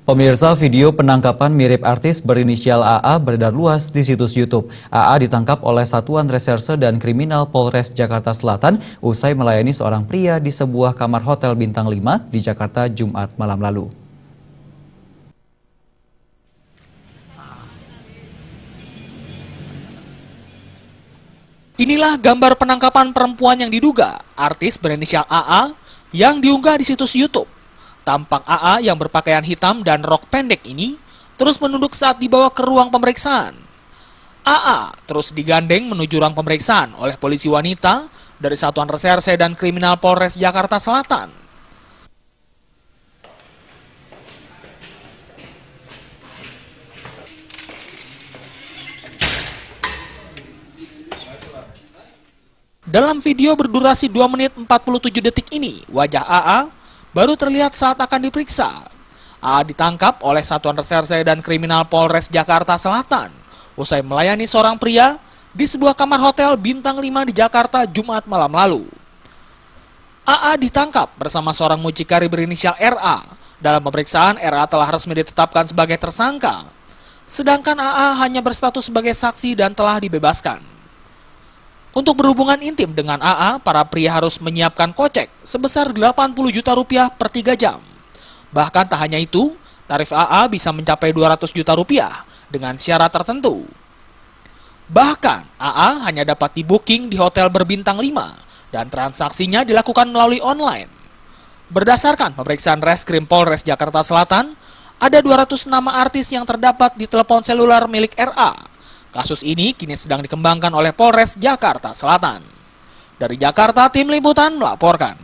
Pemirsa, video penangkapan mirip artis berinisial AA beredar luas di situs YouTube. AA ditangkap oleh Satuan Reserse dan Kriminal Polres Jakarta Selatan usai melayani seorang pria di sebuah kamar hotel bintang 5 di Jakarta Jumat malam lalu. Inilah gambar penangkapan perempuan yang diduga artis berinisial AA yang diunggah di situs YouTube. Tampak AA yang berpakaian hitam dan rok pendek ini terus menunduk saat dibawa ke ruang pemeriksaan. AA terus digandeng menuju ruang pemeriksaan oleh polisi wanita dari Satuan Reserse dan Kriminal Polres Jakarta Selatan. Dalam video berdurasi 2 menit 47 detik ini, wajah AA baru terlihat saat akan diperiksa. AA ditangkap oleh Satuan Reserse dan Kriminal Polres Jakarta Selatan usai melayani seorang pria di sebuah kamar hotel bintang 5 di Jakarta Jumat malam lalu. AA ditangkap bersama seorang mucikari berinisial RA. Dalam pemeriksaan, RA telah resmi ditetapkan sebagai tersangka, sedangkan AA hanya berstatus sebagai saksi dan telah dibebaskan. Untuk berhubungan intim dengan AA, para pria harus menyiapkan kocek sebesar 80 juta rupiah per 3 jam. Bahkan tak hanya itu, tarif AA bisa mencapai 200 juta rupiah dengan syarat tertentu. Bahkan, AA hanya dapat di-booking di hotel berbintang 5 dan transaksinya dilakukan melalui online. Berdasarkan pemeriksaan Reskrim Polres Jakarta Selatan, ada 200 nama artis yang terdapat di telepon seluler milik RA. Kasus ini kini sedang dikembangkan oleh Polres Jakarta Selatan. Dari Jakarta, Tim Liputan melaporkan.